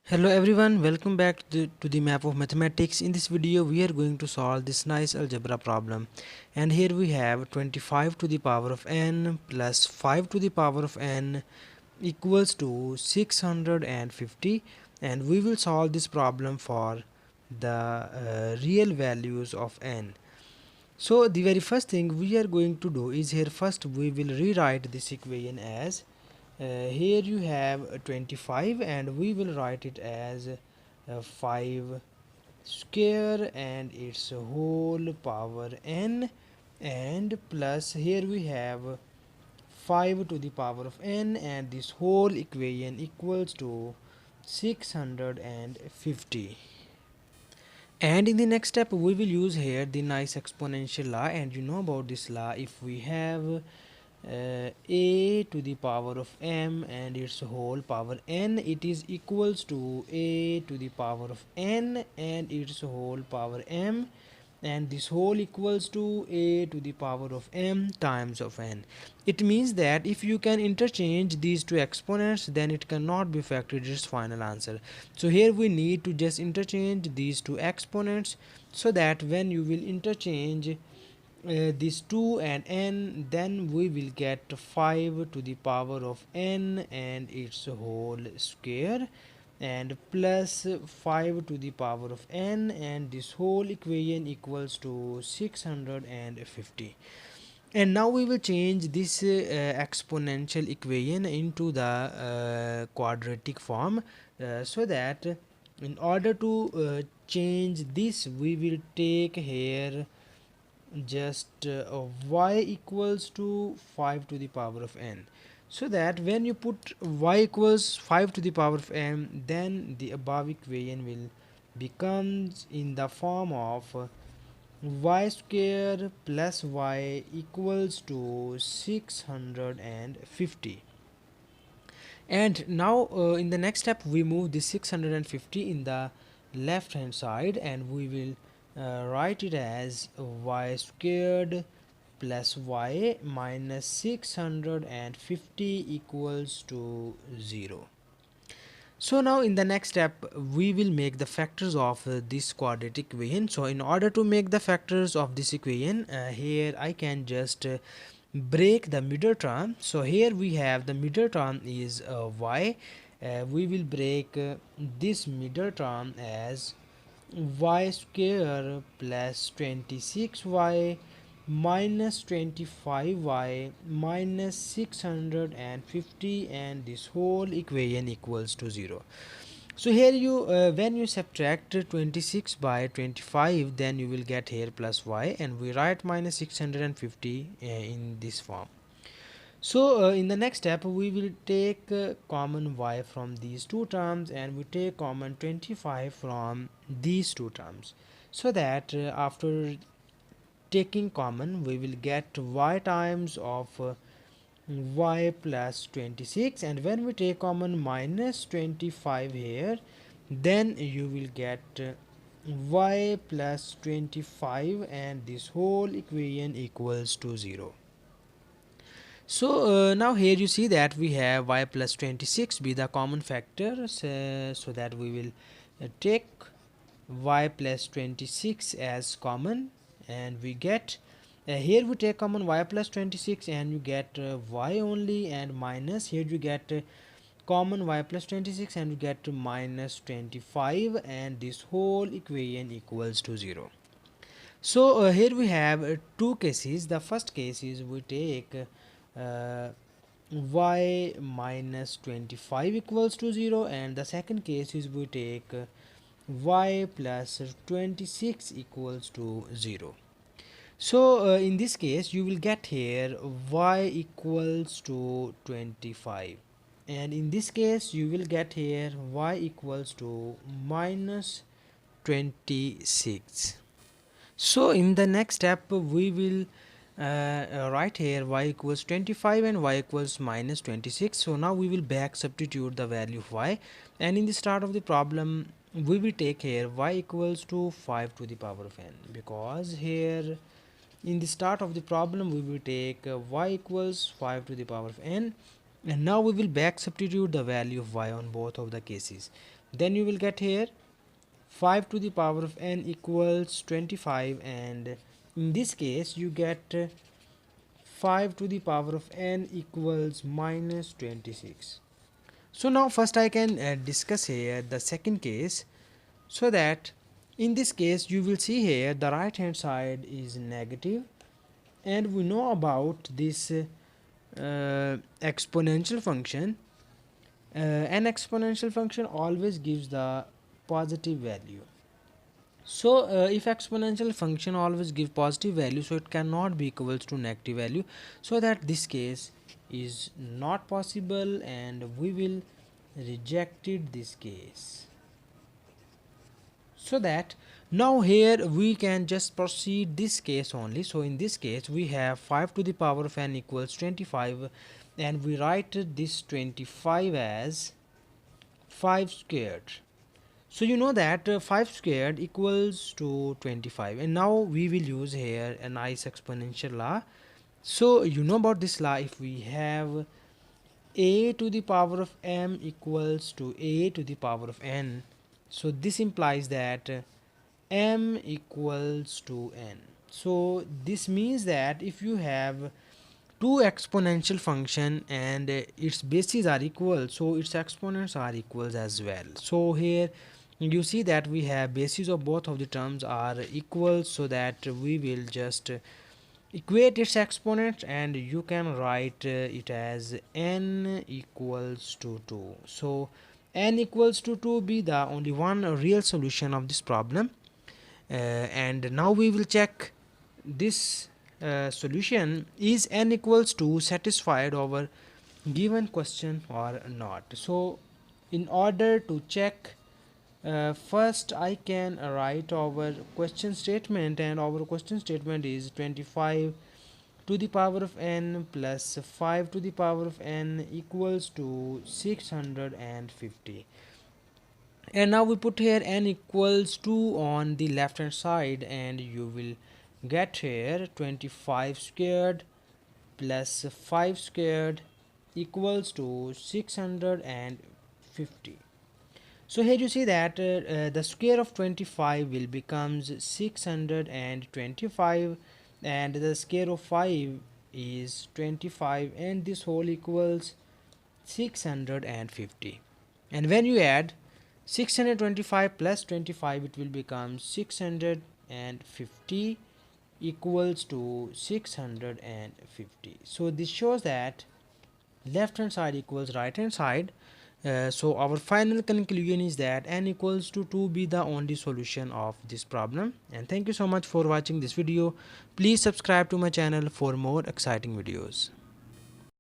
Hello everyone, welcome back to the map of mathematics. In this video we are going to solve this nice algebra problem, and here we have 25 to the power of n plus 5 to the power of n equals to 650, and we will solve this problem for the real values of n. So the very first thing we are going to do is, here first we will rewrite this equation as, here you have 25 and we will write it as 5 square and its whole power n, and plus here we have 5 to the power of n, and this whole equation equals to 650. And in the next step we will use here the nice exponential law, and you know about this law. If we have a to the power of m and its whole power n, it is equals to a to the power of n and its whole power m, and this whole equals to a to the power of m times of n. It means that if you can interchange these two exponents, then it cannot be factored its final answer. So here we need to just interchange these two exponents, so that when you will interchange these 2 and n, then we will get 5 to the power of n and its whole square, and plus 5 to the power of n, and this whole equation equals to 650. And now we will change this exponential equation into the quadratic form, so that in order to change this, we will take here just y equals to 5 to the power of n, so that when you put y equals 5 to the power of n, then the above equation will becomes in the form of y square plus y equals to 650. And now in the next step we move this 650 in the left hand side, and we will write it as y squared plus y minus 650 equals to 0. So now in the next step we will make the factors of this quadratic equation. So in order to make the factors of this equation, here I can just break the middle term. So here we have the middle term is y. We will break this middle term as y square plus 26y minus 25y minus 650, and this whole equation equals to 0. So here you when you subtract 26 by 25, then you will get here plus y, and we write minus 650 in this form. So in the next step we will take common y from these two terms, and we take common 25 from these two terms, so that after taking common we will get y times of y plus 26, and when we take common minus 25 here, then you will get y plus 25, and this whole equation equals to 0. So now here you see that we have y plus 26 be the common factor, so that we will take y plus 26 as common, and we get here we take common y plus 26 and you get y only, and minus here you get common y plus 26 and you get minus 25, and this whole equation equals to 0. So here we have two cases. The first case is we take uh, y minus 25 equals to 0, and the second case is we take y plus 26 equals to 0. So in this case you will get here y equals to 25, and in this case you will get here y equals to minus 26. So in the next step we will write here y equals 25 and y equals minus 26. So now we will back substitute the value of y, and in the start of the problem we will take here y equals to 5 to the power of n, because here in the start of the problem we will take y equals 5 to the power of n, and now we will back substitute the value of y on both of the cases. then you will get here 5 to the power of n equals 25, and in this case you get 5 to the power of n equals minus 26. So now first I can discuss here the second case, so that in this case you will see here the right hand side is negative, and we know about this exponential function. An exponential function always gives the positive value. So if exponential function always give positive value, so it cannot be equals to negative value, so that this case is not possible and we will rejected this case. So that now here we can just proceed this case only. So in this case we have 5 to the power of n equals 25, and we write this 25 as 5 squared. So you know that 5 squared equals to 25, and now we will use here a nice exponential law. So you know about this law, if we have a to the power of m equals to a to the power of n, so this implies that m equals to n. So this means that if you have two exponential function and its bases are equal, so its exponents are equals as well. So here you see that we have bases of both of the terms are equal, so that we will just equate its exponents, and you can write it as n equals to 2. So n equals to 2 be the only one real solution of this problem. And now we will check this solution, is n equals to satisfied over given question or not. So in order to check, first I can write our question statement, and our question statement is 25 to the power of n plus 5 to the power of n equals to 650. And now we put here n equals 2 on the left hand side, and you will get here 25 squared plus 5 squared equals to 650. So here you see that the square of 25 will becomes 625, and the square of 5 is 25, and this whole equals 650. And when you add 625 plus 25, it will become 650 equals to 650. So this shows that left hand side equals right hand side. So our final conclusion is that n equals to 2 be the only solution of this problem. And thank you so much for watching this video. Please subscribe to my channel for more exciting videos.